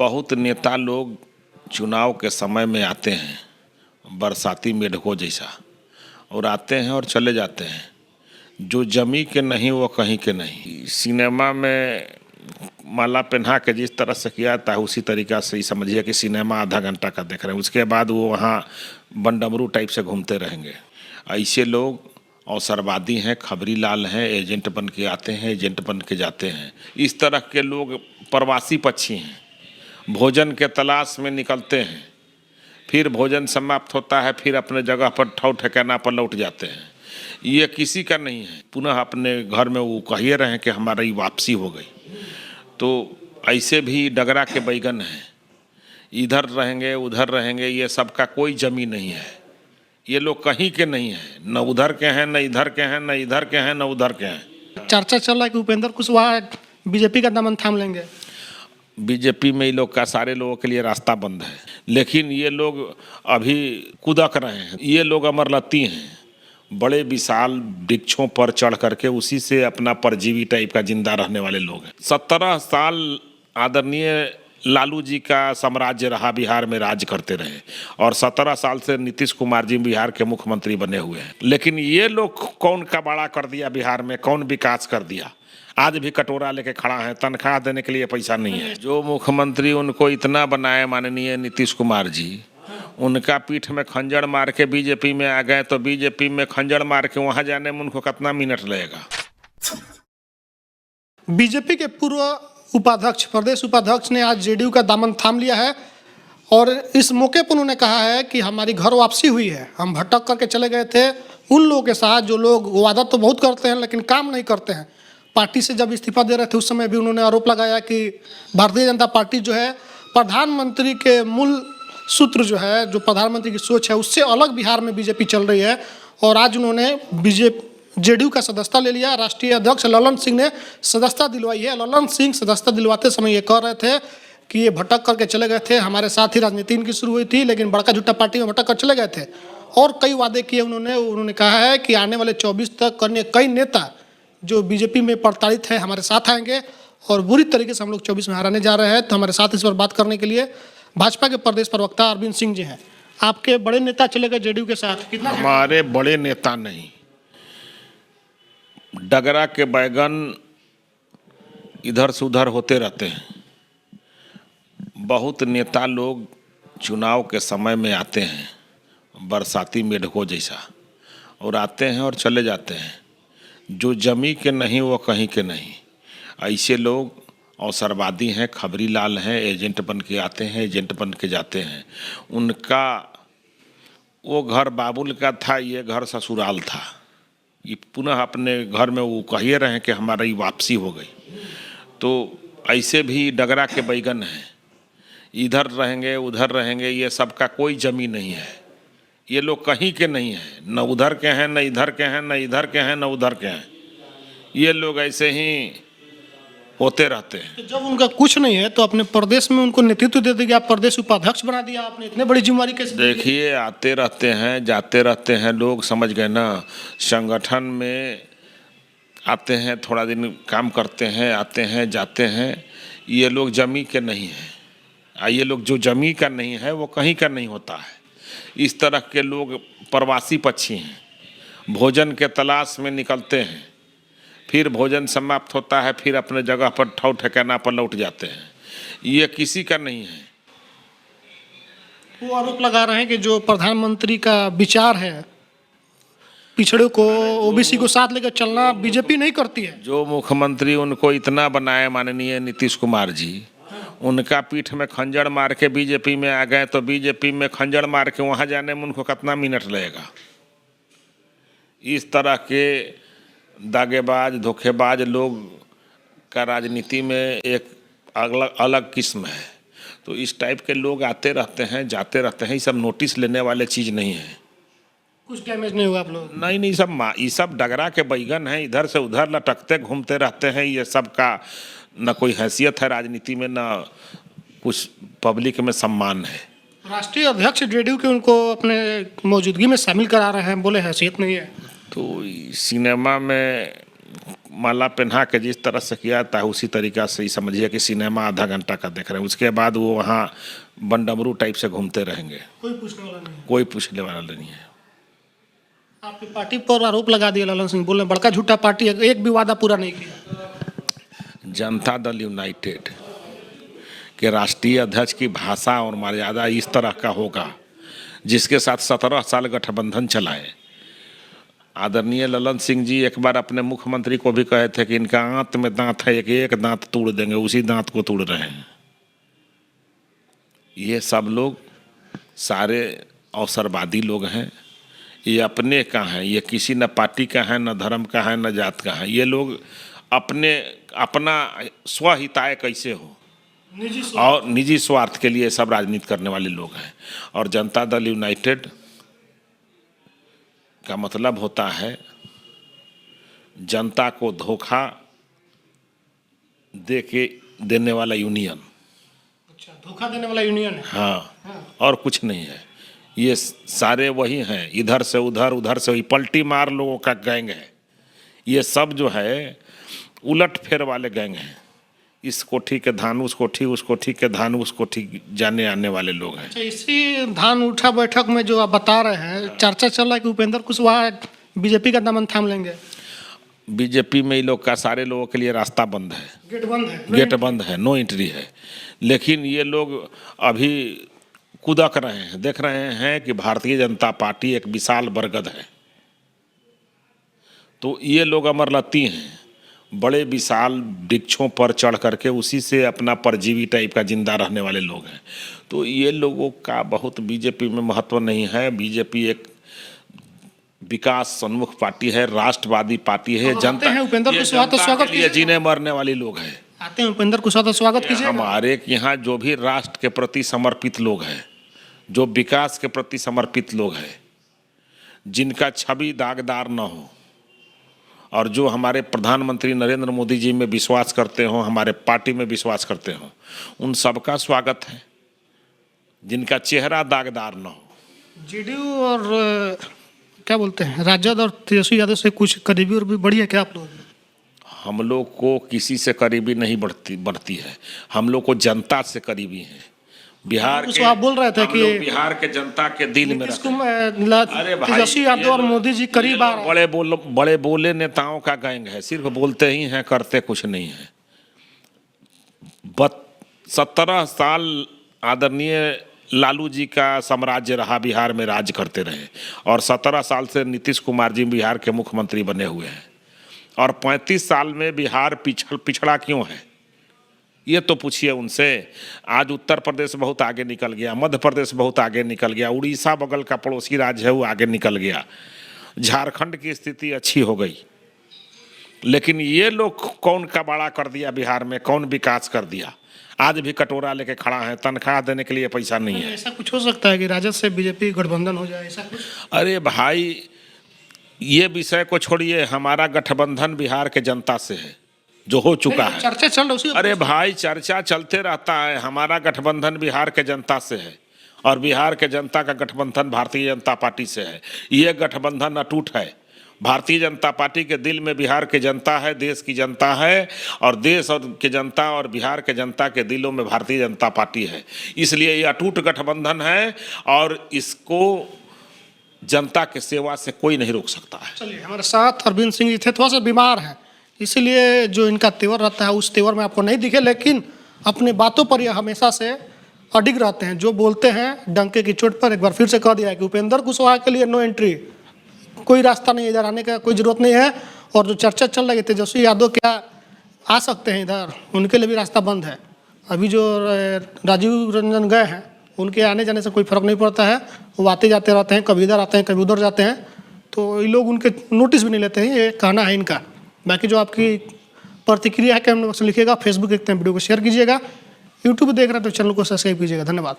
बहुत नेता लोग चुनाव के समय में आते हैं बरसाती मेढकों जैसा, और आते हैं और चले जाते हैं। जो जमी के नहीं वो कहीं के नहीं। सिनेमा में माला पहना के जिस तरह से किया था उसी तरीक़ा से ही समझिए कि सिनेमा आधा घंटा का देख रहे हैं, उसके बाद वो वहाँ बंडमरू टाइप से घूमते रहेंगे। ऐसे लोग अवसरवादी हैं, खबरी लाल हैं, एजेंट बन के आते हैं, एजेंट बन के जाते हैं। इस तरह के लोग प्रवासी पक्षी हैं, भोजन के तलाश में निकलते हैं, फिर भोजन समाप्त होता है, फिर अपने जगह पर ठौ ठिकाना पर लौट जाते हैं। ये किसी का नहीं है। पुनः अपने घर में वो कहिए रहे कि हमारी वापसी हो गई। तो ऐसे भी डगरा के बैगन हैं, इधर रहेंगे उधर रहेंगे, ये सब का कोई जमी नहीं है। ये लोग कहीं के नहीं हैं, न उधर के हैं, न इधर के हैं, न इधर के हैं, न उधर के हैं। चर्चा चल रहा है कि उपेंद्र कुशवाहा बीजेपी का दामन थाम लेंगे। बीजेपी में ये लोग का सारे लोगों के लिए रास्ता बंद है, लेकिन ये लोग अभी कुदक रहे हैं। ये लोग अमरलती हैं, बड़े विशाल वृक्षों पर चढ़ करके उसी से अपना परजीवी टाइप का जिंदा रहने वाले लोग हैं। 17 साल आदरणीय लालू जी का साम्राज्य रहा, बिहार में राज करते रहे, और 17 साल से नीतीश कुमार जी बिहार के मुख्यमंत्री बने हुए हैं। लेकिन ये लोग कौन कबाड़ा कर दिया बिहार में, कौन विकास कर दिया? आज भी कटोरा लेके खड़ा है, तनख्वाह देने के लिए पैसा नहीं है। जो मुख्यमंत्री उनको इतना बनाए माननीय नीतीश कुमार जी, उनका पीठ में खंजर मार के बीजेपी में आ गए, तो बीजेपी में खंजर मार के वहां जाने में उनको कितना मिनट लगेगा? बीजेपी के पूर्व उपाध्यक्ष, प्रदेश उपाध्यक्ष ने आज जेडीयू का दामन थाम लिया है और इस मौके पर उन्होंने कहा है कि हमारी घर वापसी हुई है। हम भटक करके चले गए थे उन लोगों के साथ जो लोग वादा तो बहुत करते हैं लेकिन काम नहीं करते हैं। पार्टी से जब इस्तीफा दे रहे थे उस समय भी उन्होंने आरोप लगाया कि भारतीय जनता पार्टी जो है प्रधानमंत्री के मूल सूत्र जो है, जो प्रधानमंत्री की सोच है, उससे अलग बिहार में बीजेपी चल रही है। और आज उन्होंने जेडीयू का सदस्यता ले लिया। राष्ट्रीय अध्यक्ष ललन सिंह ने सदस्यता दिलवाई है। ललन सिंह सदस्यता दिलवाते समय ये कह रहे थे कि ये भटक करके चले गए थे, हमारे साथ ही राजनीति इनकी शुरू हुई थी, लेकिन बड़का झूठा पार्टी में भटक कर चले गए थे। और कई वादे किए उन्होंने कहा है कि आने वाले 24 तक अन्य कई नेता जो बीजेपी में प्रताड़ित है हमारे साथ आएंगे और बुरी तरीके से हम लोग 24 में हराने जा रहे हैं। तो हमारे साथ इस पर बात करने के लिए भाजपा के प्रदेश प्रवक्ता अरविंद सिंह जी हैं। आपके बड़े नेता चले गए जेडीयू के साथ, कितना? हमारे बड़े नेता नहीं, डगरा के बैगन इधर से उधर होते रहते हैं। बहुत नेता लोग चुनाव के समय में आते हैं बरसाती मेढकों जैसा, और आते हैं और चले जाते हैं। जो जमी के नहीं वो कहीं के नहीं। ऐसे लोग अवसरवादी हैं, खबरी लाल हैं, एजेंट बन के आते हैं, एजेंट बन के जाते हैं। उनका वो घर बाबुल का था, ये घर ससुराल था। ये पुनः अपने घर में वो कहिए रहे कि हमारी वापसी हो गई। तो ऐसे भी डगरा के बैगन हैं, इधर रहेंगे उधर रहेंगे, ये सब का कोई जमी नहीं है। ये लोग कहीं के नहीं हैं, न उधर के हैं, न इधर के हैं, न इधर के हैं, न उधर के हैं। ये लोग ऐसे ही होते रहते हैं। तो जब उनका कुछ नहीं है तो अपने प्रदेश में उनको नेतृत्व दे दिया, प्रदेश उपाध्यक्ष बना दिया आपने, इतने बड़ी जिम्मेवारी कैसे? देखिए, आते रहते हैं जाते रहते हैं लोग, समझ गए ना। संगठन में आते हैं, थोड़ा दिन काम करते हैं, आते हैं जाते हैं। ये लोग जमी के नहीं हैं। ये लोग जो जमी का नहीं है वो कहीं का नहीं होता है। इस तरह के लोग प्रवासी पक्षी हैं, भोजन के तलाश में निकलते हैं, फिर भोजन समाप्त होता है, फिर अपने जगह पर ठौ ठिकाना पर लौट जाते हैं। ये किसी का नहीं है। वो आरोप लगा रहे हैं कि जो प्रधानमंत्री का विचार है पिछड़े को, ओबीसी को साथ लेकर चलना, बीजेपी नहीं करती है। जो मुख्यमंत्री उनको इतना बनाए माननीय नीतीश कुमार जी, उनका पीठ में खंजर मार के बीजेपी में आ गए, तो बीजेपी में खंजर मार के वहां जाने में उनको कितना मिनट लगेगा? इस तरह के दागेबाज धोखेबाज लोग का राजनीति में एक अलग किस्म है। तो इस टाइप के लोग आते रहते हैं जाते रहते हैं। ये सब नोटिस लेने वाले चीज़ नहीं है। कुछ डैमेज नहीं हुआ आप लोग? नहीं, ये सब डगरा के बैगन हैं, इधर से उधर लटकते घूमते रहते हैं। ये सब का न कोई हैसियत है राजनीति में, न कुछ पब्लिक में सम्मान है। राष्ट्रीय अध्यक्ष जेडीयू के उनको अपने मौजूदगी में शामिल करा रहे हैं, बोले हैसियत नहीं है। तो सिनेमा में माला पहना के जिस तरह से किया था उसी तरीक़ा से ही समझिए कि सिनेमा आधा घंटा का देख रहे हैं। उसके बाद वो वहाँ बंडमरू टाइप से घूमते रहेंगे, कोई पूछने वाला नहीं है। कोई पूछने वाला नहीं है। आपकी पार्टी पर आरोप लगा दिया ललन सिंह, बोले बड़का झूठा पार्टी है, एक भी वादा पूरा नहीं किया। जनता दल यूनाइटेड के राष्ट्रीय अध्यक्ष की भाषा और मर्यादा इस तरह का होगा, जिसके साथ 17 साल गठबंधन चलाए। आदरणीय ललन सिंह जी एक बार अपने मुख्यमंत्री को भी कहे थे कि इनका आंत में दांत है, एक दांत तोड़ देंगे, उसी दांत को तोड़ रहे हैं। ये सब लोग सारे अवसरवादी लोग हैं, ये अपने का हैं, ये किसी न पार्टी का है, न धर्म का है, न जात का है। ये लोग अपना स्वहिताय कैसे हो और निजी स्वार्थ के लिए सब राजनीति करने वाले लोग हैं। और जनता दल यूनाइटेड का मतलब होता है जनता को धोखा देने वाला यूनियन। अच्छा, धोखा देने वाला यूनियन है। हाँ, और कुछ नहीं है। ये सारे वही हैं, इधर से उधर, उधर से वही, पलटी मार लोगों का गैंग है। ये सब जो है उलट फेर वाले गैंग हैं। इस कोठी के धान उस कोठी, उस कोठी के धान उस कोठी जाने आने वाले लोग हैं। अच्छा, इसी धान उठा बैठक में जो आप बता रहे हैं, चर्चा चल रहा है कि उपेंद्र कुशवाहा बीजेपी का दामन थाम लेंगे। बीजेपी में ये लोग का सारे लोगों के लिए रास्ता बंद है, गेट बंद है, गेट बंद है, नो एंट्री है। लेकिन ये लोग अभी कुदक रहे हैं, देख रहे हैं कि भारतीय जनता पार्टी एक विशाल बरगद है। तो ये लोग अमरलती हैं, बड़े विशाल वृक्षों पर चढ़ करके उसी से अपना परजीवी टाइप का जिंदा रहने वाले लोग हैं। तो ये लोगों का बहुत बीजेपी में महत्व नहीं है। बीजेपी एक विकास सन्मुख पार्टी है, राष्ट्रवादी पार्टी है। जनता हैं उपेंद्र कुशवाहा तो स्वागत के लिए जीने मरने वाले लोग हैं। आते हैं उपेंद्र कुशवाहा तो स्वागत कीजिए। हमारे यहाँ जो भी राष्ट्र के प्रति समर्पित लोग हैं, जो विकास के प्रति समर्पित लोग हैं, जिनका छवि दागदार न हो और जो हमारे प्रधानमंत्री नरेंद्र मोदी जी में विश्वास करते हो, हमारे पार्टी में विश्वास करते हो, उन सबका स्वागत है। जिनका चेहरा दागदार न हो। जेडीयू और क्या बोलते हैं, राजद और तेजस्वी यादव से कुछ करीबी और भी बढ़ी है क्या आप लोग? हम लोग को किसी से करीबी नहीं बढ़ती है, हम लोग को जनता से करीबी है। बिहार के आप बोल रहे थे कि बिहार के जनता के दिल में तेजस्वी यादव और मोदी जी करीब आ रहे हैं। बड़े बोले नेताओं का गैंग है, सिर्फ बोलते ही हैं, करते कुछ नहीं है। 17 साल आदरणीय लालू जी का साम्राज्य रहा, बिहार में राज करते रहे, और 17 साल से नीतीश कुमार जी बिहार के मुख्यमंत्री बने हुए हैं। और 35 साल में बिहार पिछड़ा क्यों है, ये तो पूछिए उनसे। आज उत्तर प्रदेश बहुत आगे निकल गया, मध्य प्रदेश बहुत आगे निकल गया, उड़ीसा बगल का पड़ोसी राज्य है वो आगे निकल गया, झारखंड की स्थिति अच्छी हो गई। लेकिन ये लोग कौन कबाड़ा कर दिया बिहार में, कौन विकास कर दिया? आज भी कटोरा लेके खड़ा है, तनख्वाह देने के लिए पैसा नहीं है। ऐसा कुछ हो सकता है कि राजद से बीजेपी गठबंधन हो जाए, ऐसा कुछ? अरे भाई, ये विषय को छोड़िए, हमारा गठबंधन बिहार के जनता से है, जो हो चुका है। चर्चा चल रही है। अरे भाई, चर्चा चलते रहता है। हमारा गठबंधन बिहार के जनता से है और बिहार के जनता का गठबंधन भारतीय जनता पार्टी से है। ये गठबंधन अटूट है। भारतीय जनता पार्टी के दिल में बिहार की जनता है, देश की जनता है, और देश और की जनता और बिहार के जनता के दिलों में भारतीय जनता पार्टी है। इसलिए ये अटूट गठबंधन है और इसको जनता के सेवा से कोई नहीं रोक सकता है। चलिए, हमारे साथ अरविंद सिंह जी थे, थोड़ा सा बीमार हैं, इसीलिए जो इनका तेवर रहता है उस तेवर में आपको नहीं दिखे, लेकिन अपनी बातों पर ये हमेशा से अडिग रहते हैं। जो बोलते हैं डंके की चोट पर, एक बार फिर से कह दिया है कि उपेंद्र कुशवाहा के लिए नो एंट्री, कोई रास्ता नहीं, इधर आने का कोई ज़रूरत नहीं है। और जो चर्चा चल रही है तेजस्वी यादव क्या आ सकते हैं इधर, उनके लिए भी रास्ता बंद है। अभी जो राजीव रंजन गए हैं, उनके आने जाने से कोई फर्क नहीं पड़ता है, वो आते जाते रहते हैं, कभी इधर आते हैं कभी उधर जाते हैं, तो ये लोग उनके नोटिस भी नहीं लेते हैं, ये कहना है इनका। बाकी जो आपकी प्रतिक्रिया है कमेंट बॉक्स में लिखिएगा, फेसबुक देखते हैं वीडियो को शेयर कीजिएगा, यूट्यूब देख रहे हैं तो चैनल को सब्सक्राइब कीजिएगा। धन्यवाद।